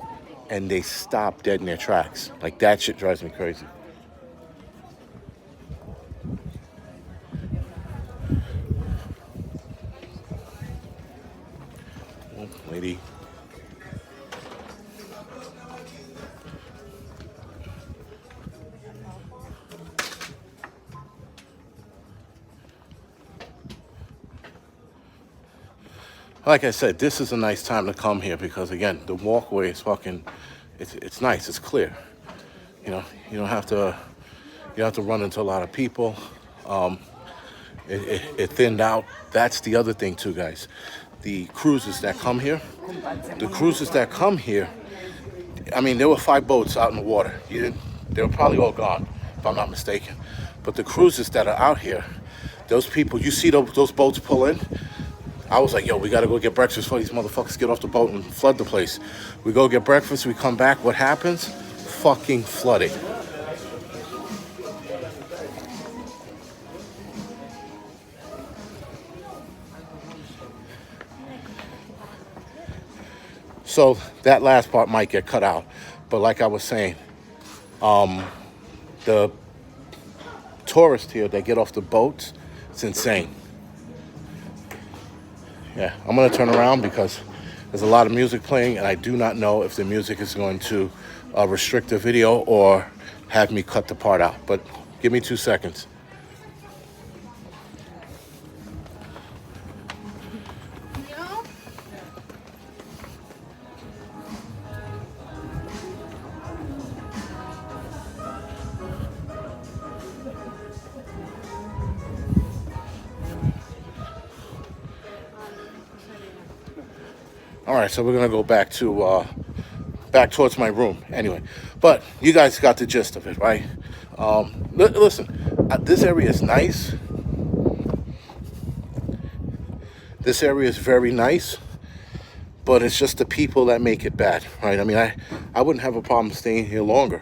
and they stop dead in their tracks. Like that shit drives me crazy. Oh, lady. Like I said, this is a nice time to come here because again, the walkway is fucking. It's nice. It's clear. You don't have to. You don't have to run into a lot of people. Um, it thinned out. That's the other thing too, guys. The cruises that come here. The cruises that come here. I mean, there were 5 boats out in the water. They were probably all gone, if I'm not mistaken. But the cruises that are out here, those people, you see those boats pull in. I was like, yo, we gotta go get breakfast before these motherfuckers get off the boat and flood the place. We go get breakfast, we come back, what happens? Fucking flooding. So that last part might get cut out. But like I was saying, the tourists here that get off the boats, it's insane. Yeah, I'm gonna turn around because there's a lot of music playing and I do not know if the music is going to restrict the video or have me cut the part out. But give me 2 seconds. All right, so we're gonna go back to back towards my room. Anyway, but you guys got the gist of it, right? Listen, this area is nice. This area is very nice, but it's just the people that make it bad, right? I mean, I wouldn't have a problem staying here longer,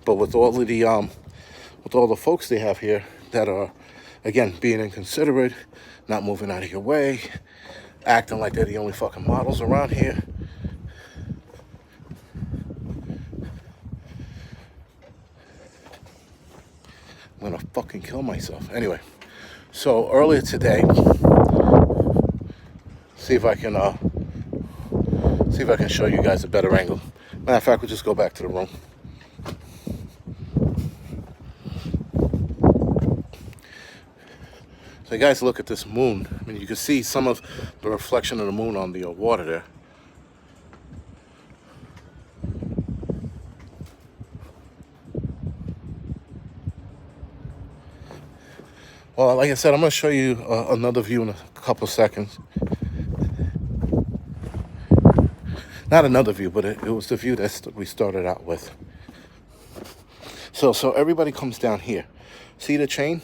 but with all of the folks they have here that are, again, being inconsiderate, not moving out of your way, acting like they're the only fucking models around here. I'm gonna fucking kill myself. Anyway, so earlier today, see if I can show you guys a better angle. Matter of fact, we'll just go back to the room. So you guys look at this moon. I mean, you can see some of the reflection of the moon on the water there. Well, like I said, I'm going to show you another view in a couple of seconds. Not another view, but it was the view that we started out with. So everybody comes down here. See the chain,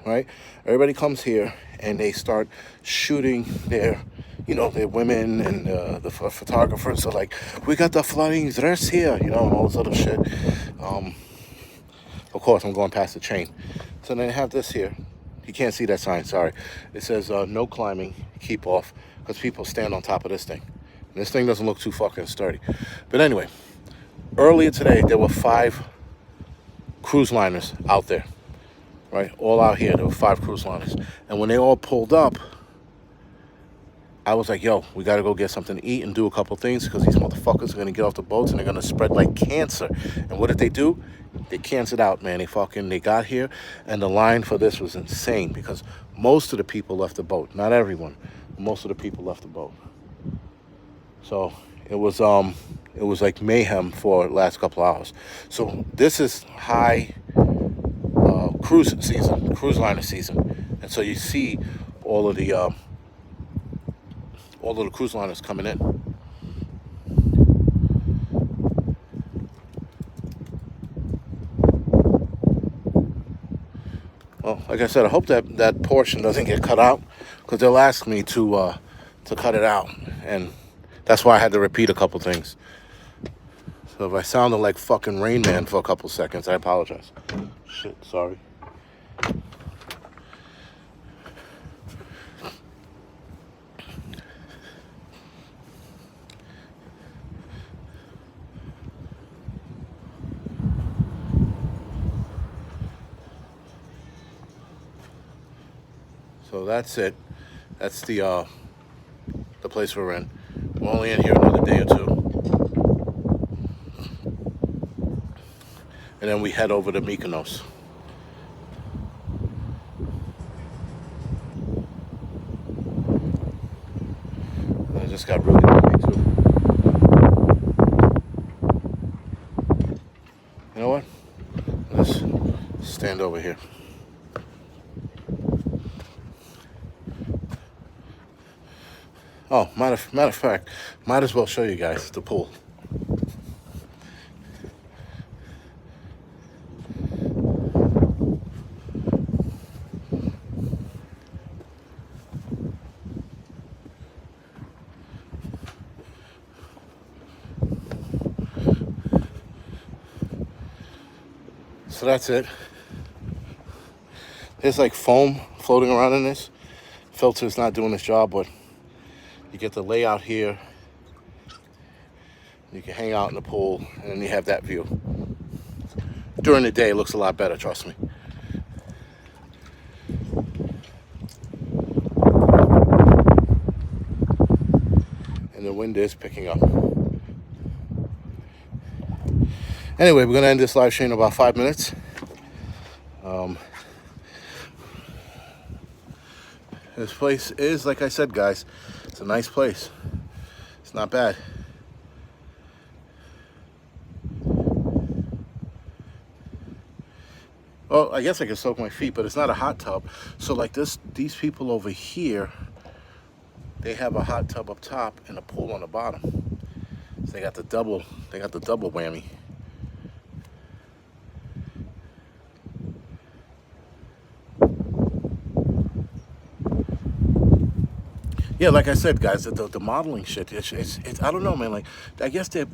right? Everybody comes here and they start shooting their women, and the photographers are like, we got the flying dress here, and all this other shit. Of course, I'm going past the chain. So then they have this here. You can't see that sign, sorry. It says, no climbing, keep off, because people stand on top of this thing. And this thing doesn't look too fucking sturdy. But anyway, earlier today, there were 5 cruise liners out there, right? All out here, there were 5 cruise liners. And when they all pulled up, I was like, yo, we got to go get something to eat and do a couple things, because these motherfuckers are going to get off the boats and they're going to spread like cancer. And what did they do? They canceled out, man. They got here, and the line for this was insane, because most of the people left the boat. Not everyone. Most of the people left the boat. So it was like mayhem for the last couple of hours. So this is high cruise liner season. And so you see all of the cruise liners coming in. Well, like I said, I hope that portion doesn't get cut out, because they'll ask me to cut it out, and that's why I had to repeat a couple things. So if I sounded like fucking Rain Man for a couple seconds, I apologize. Shit, sorry. So that's it. That's the place we're in. We're only in here another day or two. And then we head over to Mykonos. I just got really windy too. You know what? Let's stand over here. Oh, matter of fact, might as well show you guys the pool. So that's it. There's like foam floating around in this. Filter's not doing its job, but you get the layout here. You can hang out in the pool, and then you have that view. During the day, it looks a lot better, trust me. And the wind is picking up. Anyway, we're going to end this live stream in about 5 minutes. This place is, like I said, guys, it's a nice place. It's not bad. Well, I guess I can soak my feet, but it's not a hot tub. So like this, these people over here, they have a hot tub up top and a pool on the bottom. So They got the double. They got the double whammy. Yeah, like I said, guys, the modeling shit. It's I don't know, man. Like, I guess they.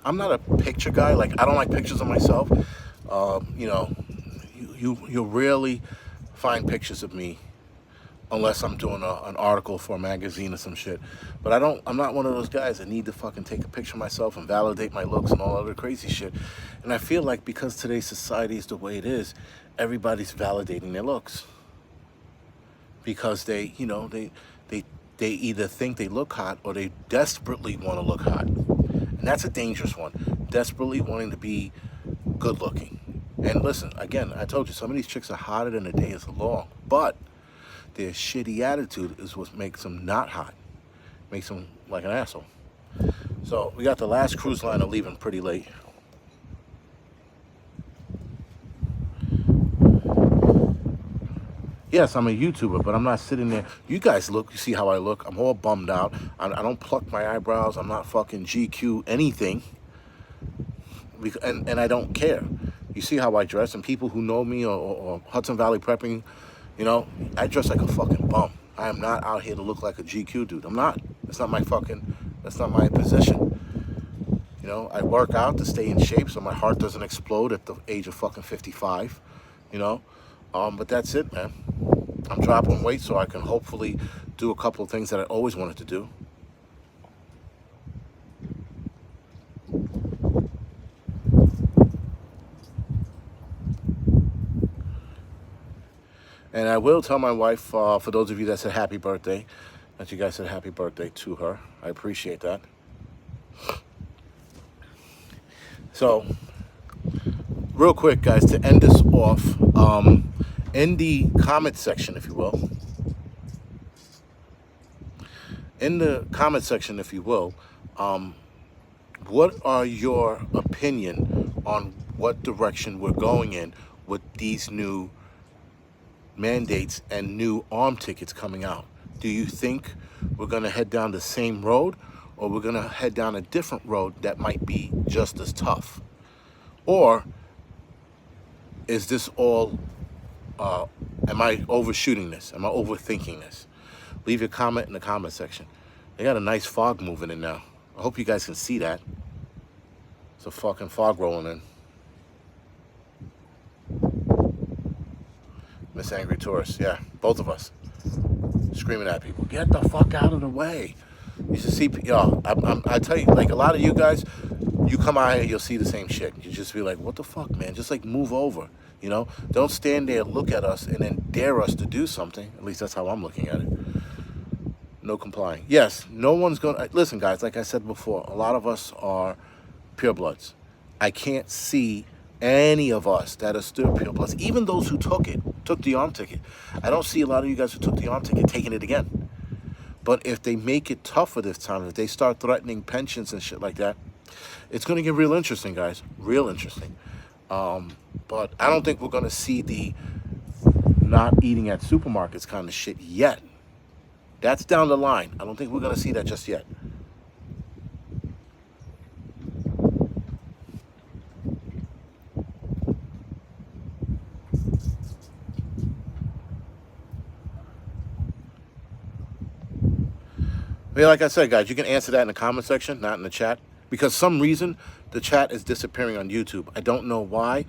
I'm not a picture guy. Like, I don't like pictures of myself. You know, you'll rarely find pictures of me unless I'm doing an article for a magazine or some shit. But I'm not one of those guys that need to fucking take a picture of myself and validate my looks and all other crazy shit. And I feel like because today's society is the way it is, everybody's validating their looks because they they either think they look hot or they desperately want to look hot. And that's a dangerous one. Desperately wanting to be good looking. And listen, again, I told you, some of these chicks are hotter than the day is long. But their shitty attitude is what makes them not hot. Makes them like an asshole. So we got the last cruise liner leaving pretty late. Yes, I'm a YouTuber, but I'm not sitting there. You guys look, you see how I look. I'm all bummed out. I don't pluck my eyebrows. I'm not fucking GQ anything. And I don't care. You see how I dress, and people who know me or Hudson Valley Prepping, you know, I dress like a fucking bum. I am not out here to look like a GQ dude. I'm not. That's not my position. You know, I work out to stay in shape so my heart doesn't explode at the age of fucking 55, you know. But that's it, man. I'm dropping weight so I can hopefully do a couple of things that I always wanted to do. And I will tell my wife, for those of you that said happy birthday, that you guys said happy birthday to her. I appreciate that. So, real quick, guys, to end this off, in the comment section, if you will, what are your opinion on what direction we're going in with these new mandates and new arm tickets coming out? Do you think we're going to head down the same road, or we're going to head down a different road that might be just as tough? Or is this all, am I overshooting this? Am I overthinking this? Leave your comment in the comment section. They got a nice fog moving in now. I hope you guys can see that. It's a fucking fog rolling in. Miss Angry Tourist, yeah, both of us screaming at people, get the fuck out of the way. You should see, yo, I tell you, like, a lot of you guys, you come out here, you'll see the same shit. You just be like, what the fuck, man? Just like move over, you know? Don't stand there, look at us, and then dare us to do something. At least that's how I'm looking at it. No complying. Yes, no one's gonna, listen, guys, like I said before, a lot of us are purebloods. I can't see any of us that are still purebloods, even those who took the arm ticket. I don't see a lot of you guys who took the arm ticket taking it again. But if they make it tougher this time, if they start threatening pensions and shit like that, it's going to get real interesting, guys. Real interesting. But I don't think we're going to see the not eating at supermarkets kind of shit yet. That's down the line. I don't think we're going to see that just yet. Yeah, like I said, guys, you can answer that in the comment section, not in the chat. Because some reason, the chat is disappearing on YouTube. I don't know why.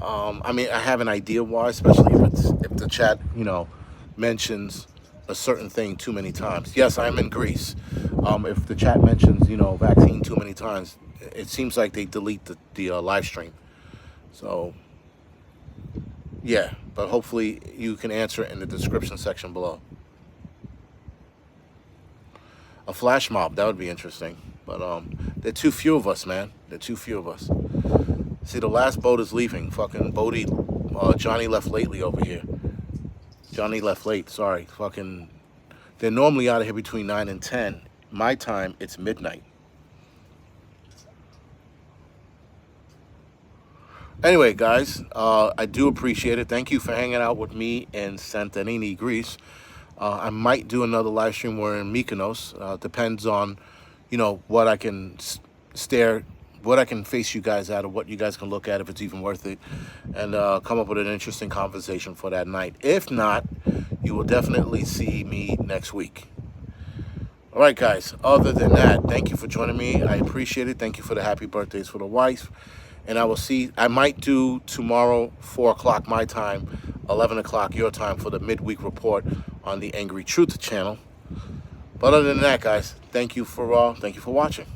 I mean, I have an idea why, especially if the chat, you know, mentions a certain thing too many times. Yes, I'm in Greece. If the chat mentions, you know, vaccine too many times, it seems like they delete the live stream. So, yeah. But hopefully you can answer it in the description section below. A flash mob, that would be interesting. But there are too few of us, man. There are too few of us. See, the last boat is leaving. Fucking Bodie, Johnny left lately over here. Johnny left late, sorry. Fucking, they're normally out of here between 9 and 10. My time, it's midnight. Anyway, guys, I do appreciate it. Thank you for hanging out with me in Santorini, Greece. I might do another live stream where in Mykonos. Depends on, you know, what I can stare, what I can face you guys at, or what you guys can look at if it's even worth it, and come up with an interesting conversation for that night. If not, you will definitely see me next week. All right, guys. Other than that, thank you for joining me. I appreciate it. Thank you for the happy birthdays for the wife. And I might do tomorrow, 4 o'clock my time, 11 o'clock your time for the midweek report on the Angry Truth channel. But other than that, guys, thank you for watching.